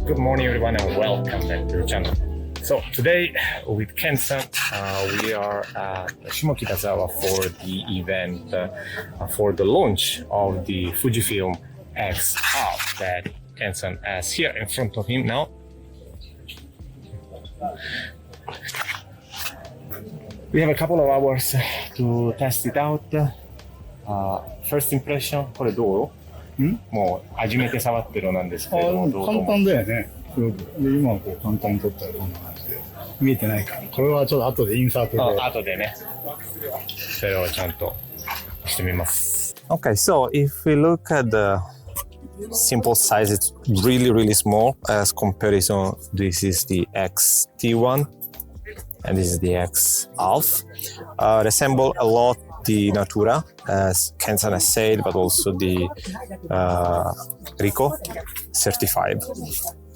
Good morning everyone and welcome back to the channel. So today with Ken-san, we are at Shimokitazawa for the event for the launch of the Fujifilm X-Half that Ken-san has here in front of him now. We have a couple of hours to test it out. First impression, これどう？もう初めて触ってるなんですけども、どう簡単だよね。今はこう簡単に撮ったらこんな感じで見えてないから、これはちょっと後でインサートで。後でね、それをちゃんとしてみます。Okay, so if we look at the simple size, it's really small as comparison. This is the XT1 and this is the X-Half. Resemble a lot the Natura, as Ken-san has said, but also the Ricoh certified,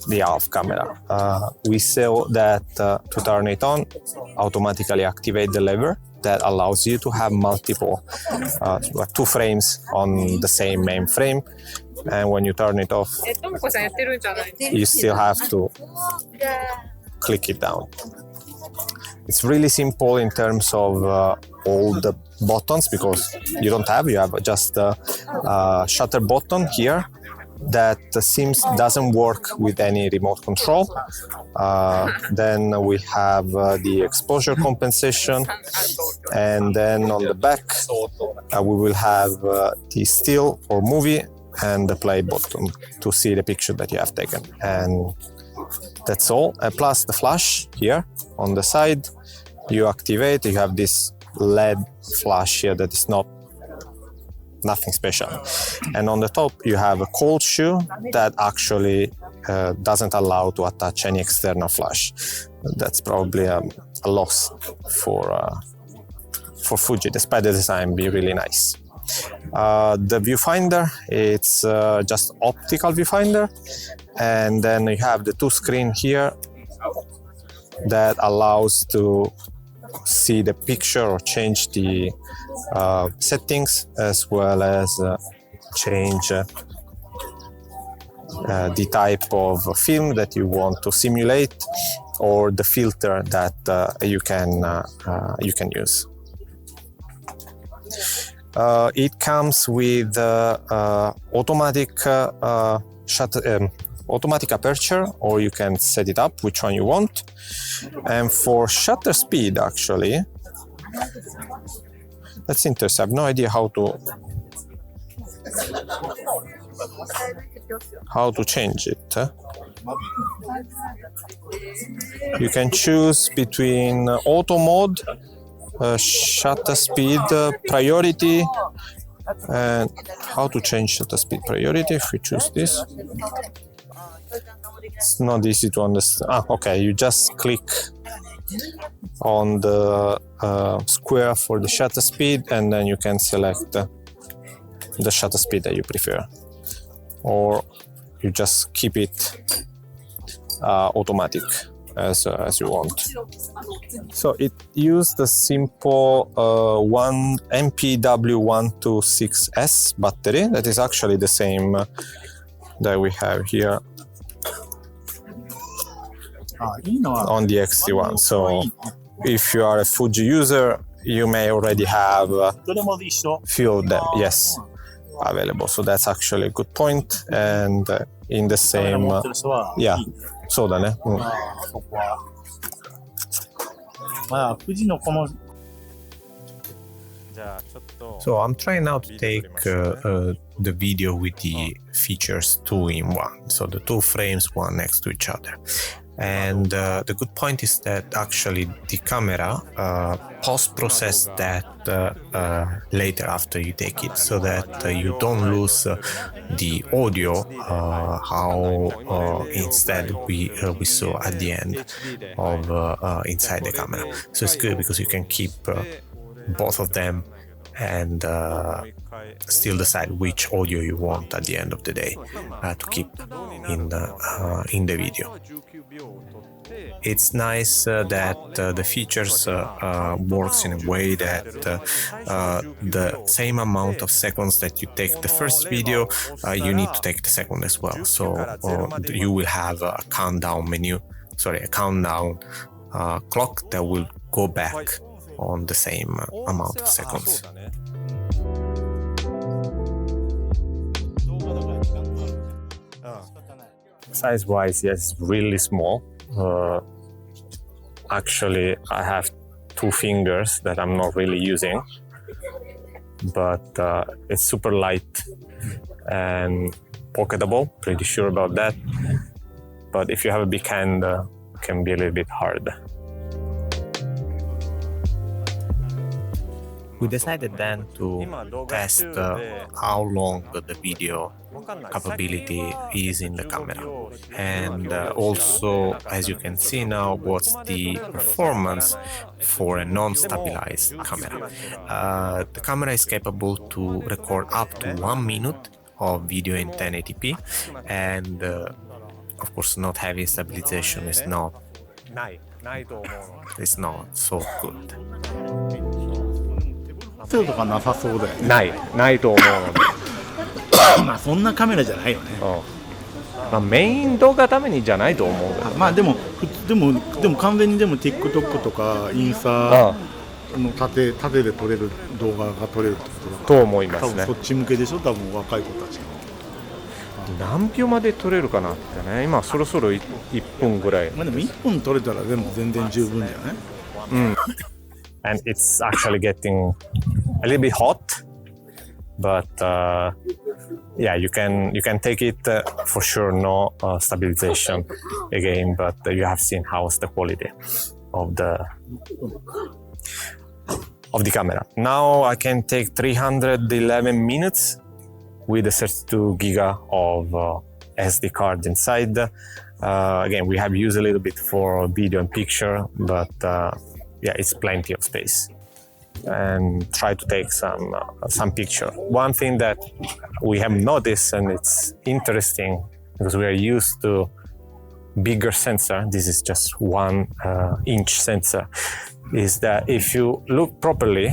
the half camera. We saw that to turn it on, automatically activate the lever that allows you to have multiple, two frames on the same main frame. And when you turn it off, you still have to click it down. It's really simple in terms of all the buttons, because you have just a shutter button here that doesn't work with any remote control. Then we have the exposure compensation, and then on the back we will have the still or movie and the play button to see the picture that you have taken, and that's all. Plus the flash here on the side, you activate, you have this LED flash here that is nothing special. And on the top you have a cold shoe that actually doesn't allow to attach any external flash. That's probably a loss for Fuji, despite the design being really nice. The viewfinder, it's just optical viewfinder, and then you have the two screen here that allows to see the picture or change the settings, as well as change the type of film that you want to simulate, or the filter that you can use. It comes with automatic aperture, or you can set it up which one you want. And for shutter speed, actually, that's interesting. I have no idea how to change it. You can choose between auto mode, shutter speed priority, and how to change shutter speed priority if we choose this. It's not easy to understand. Okay, you just click on the square for the shutter speed, and then you can select the shutter speed that you prefer, or you just keep it automatic as you want. So it used the simple MPW126S battery that is actually the same that we have here on the XT1. So if you are a Fuji user, you may already have few of them, yes, available. So that's actually a good point, and in the same, yeah, そうだね。So I'm trying now to take the video with the features 2-in-1, so the two frames one next to each other. And the good point is that actually the camera post-process that later after you take it, so that you don't lose the audio, how instead we saw at the end of inside the camera. So it's good because you can keep both of them and still decide which audio you want at the end of the day to keep in the video. It's nice that the features works in a way that the same amount of seconds that you take the first video, you need to take the second as well. So you will have a countdown clock that will go back on the same amount of seconds. Size-wise, yes, really small. Actually, I have 2 fingers that I'm not really using, but it's super light and pocketable, pretty sure about that. But if you have a big hand, it can be a little bit hard. We decided then to test how long the video capability is in the camera, and also, as you can see now, what's the performance for a non-stabilized camera. The camera is capable to record up to 1 minute of video in 1080p, and of course not having stabilization is not so good. そうとかなさそうだよね。ないと思うのでまあそんなカメラじゃないよね。まあ、メイン動画ためにじゃないと思うけど、まあでも完全にでも TikTok とかインスタの縦で撮れる動画が撮れるってことだからと思いますね。多分そっち向けでしょ、多分若い子たちの。何秒まで撮れるかなってね、今そろそろ1分ぐらい。まあでも1分撮れたらでも全然十分じゃない？うん。And it's actually getting a little bit hot, but yeah, you can take it for sure. No stabilization again, but you have seen how's the quality of the camera. Now I can take 311 minutes with a 32 giga of SD card inside. Again, we have used a little bit for video and picture, but yeah, it's plenty of space. And try to take some picture. One thing that we have noticed, and it's interesting because we are used to bigger sensor. This is just 1 inch sensor. Is that if you look properly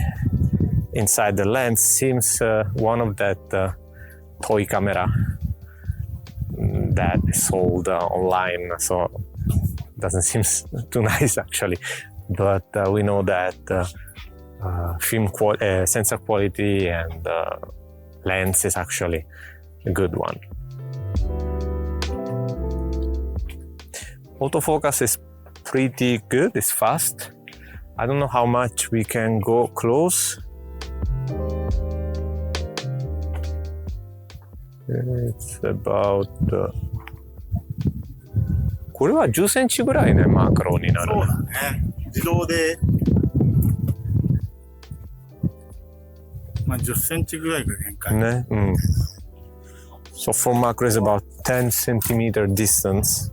inside the lens, seems one of that toy camera that is sold online. So it doesn't seem too nice actually. But we know that sensor quality and lens is actually a good one. Autofocus is pretty good, it's fast. I don't know how much we can go close. It's about これは10センチぐらいね、マクロになる。そうだね。自動で、まあ10センチぐらいが限界ね。うん。So for macro is about 10 centimeter distance.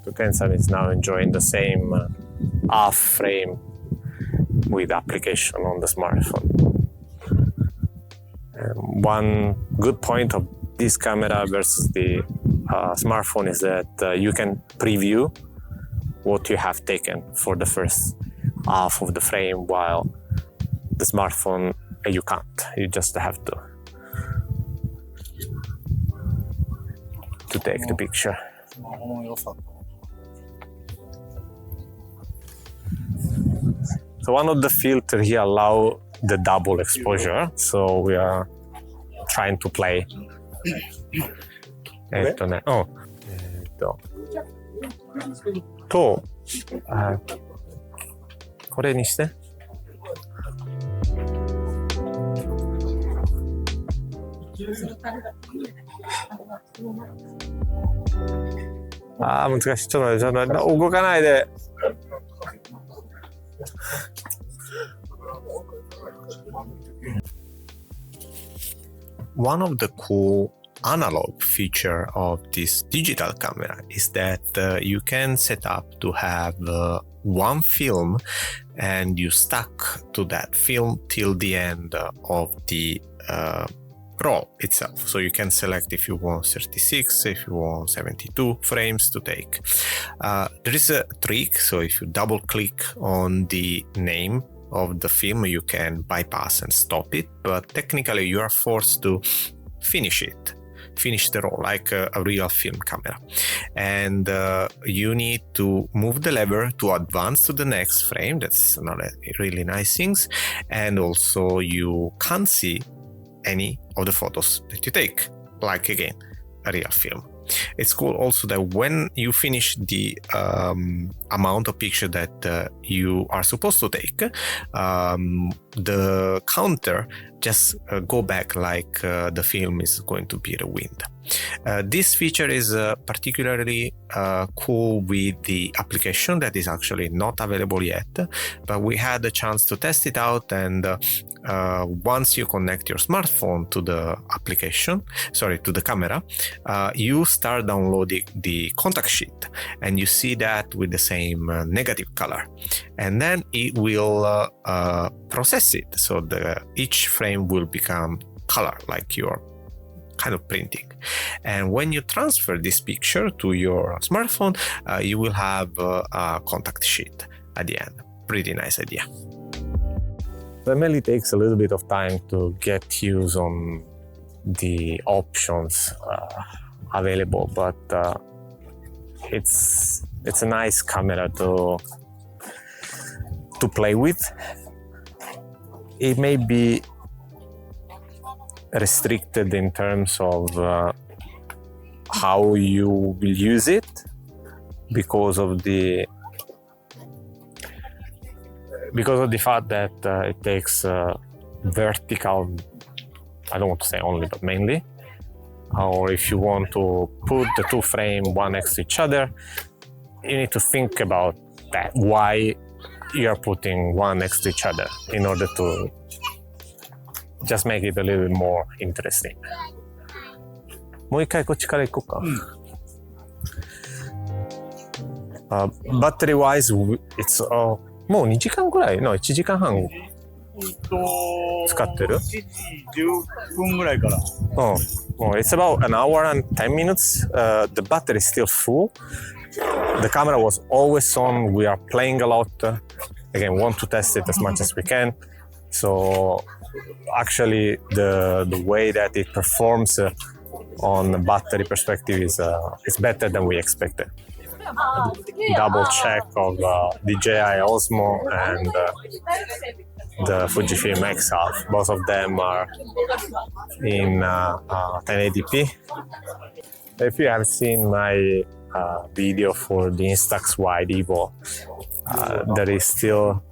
The Kensam is now enjoying the same half frame with application on the smartphone. One good point of this camera versus the smartphone is that you can preview what you have taken for the first half of the frame, while the smartphone you can't. You just have to take the picture. So one of the filters here allow the double exposure, so we are trying to play. これにして。ああ、難しい。ちょっと待って、動かないで。One of the cool analog feature of this digital camera is that you can set up to have one film and you stuck to that film till the end of the roll itself. So you can select if you want 36, if you want 72 frames to take. There is a trick, so if you double click on the name of the film, you can bypass and stop it, but technically you are forced to finish the roll like a real film camera, and you need to move the lever to advance to the next frame. That's another really nice things. And also you can't see any of the photos that you take, like again a real film. It's cool also that when you finish the amount of picture that you are supposed to take, the counter just go back like the film is going to be rewind. This feature is particularly cool with the application that is actually not available yet, but we had the chance to test it out, and once you connect your smartphone to the application, to the camera, you start downloading the contact sheet, and you see that with the same negative color, and then it will process it, so each frame will become color like you're kind of printing. And when you transfer this picture to your smartphone, you will have a contact sheet at the end. Pretty nice idea. Family takes a little bit of time to get used on the options available, but it's a nice camera to play with. It may be restricted in terms of how you will use it because of the fact that it takes vertical, I don't want to say only, but mainly, or if you want to put the two frames one next to each other, you need to think about that, why you are putting one next to each other, in order to just make it a little bit more interesting. もう一回こっちから行こうか。Battery wise, it's もう2時間ぐらいの1時間半使ってる？ 1時10分ぐらいから。もう it's about an hour and 10 minutes. The battery is still full. The camera was always on. We are playing a lot. Again, want to test it as much as we can. So actually, the way that it performs on the battery perspective is better than we expected. Double check of DJI Osmo and the Fujifilm X-Half. Both of them are in 1080p. If you have seen my video for the Instax Wide Evo, there is still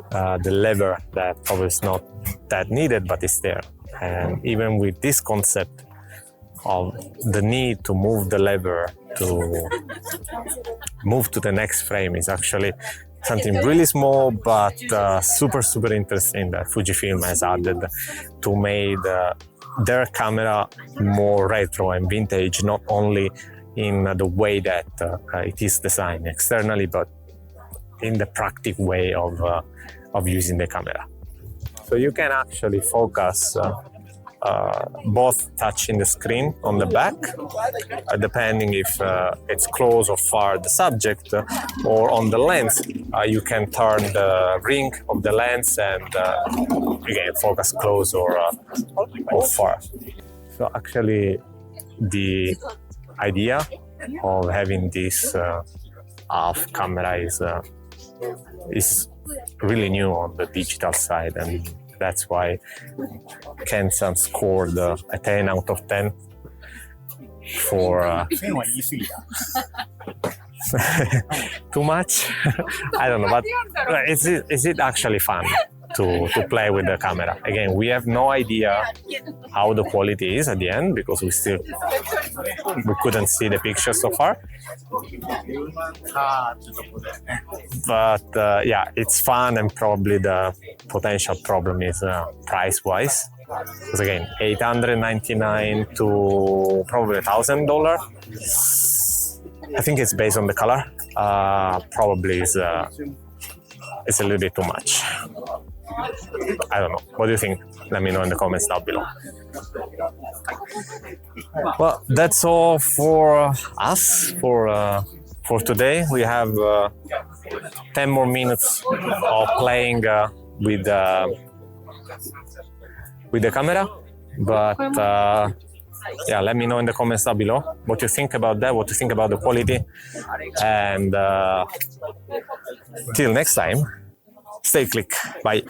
the lever that probably is not that needed, but it's there. And even with this concept of the need to move the lever to move to the next frame is actually something really small, but super interesting that Fujifilm has added to make their camera more retro and vintage, not only in the way that it is designed externally, but in the practical way of using the camera. So you can actually focus both touching the screen on the back, depending if it's close or far the subject, or on the lens, you can turn the ring of the lens and again focus close or far. So actually the idea of having this half camera is really new on the digital side, and that's why Ken-san scored a 10 out of 10 for too much? I don't know, but is it actually fun to play with the camera? Again, we have no idea how the quality is at the end because we couldn't see the picture so far. But yeah, it's fun, and probably the potential problem is price-wise. Because again, $899 to probably $1,000. I think it's based on the color. Probably it's a little bit too much. I don't know. What do you think? Let me know in the comments down below. Well, that's all for us for today. We have 10 more minutes of playing with the camera, but yeah, let me know in the comments down below what you think about that, what you think about the quality, and till next time, stay click. Bye.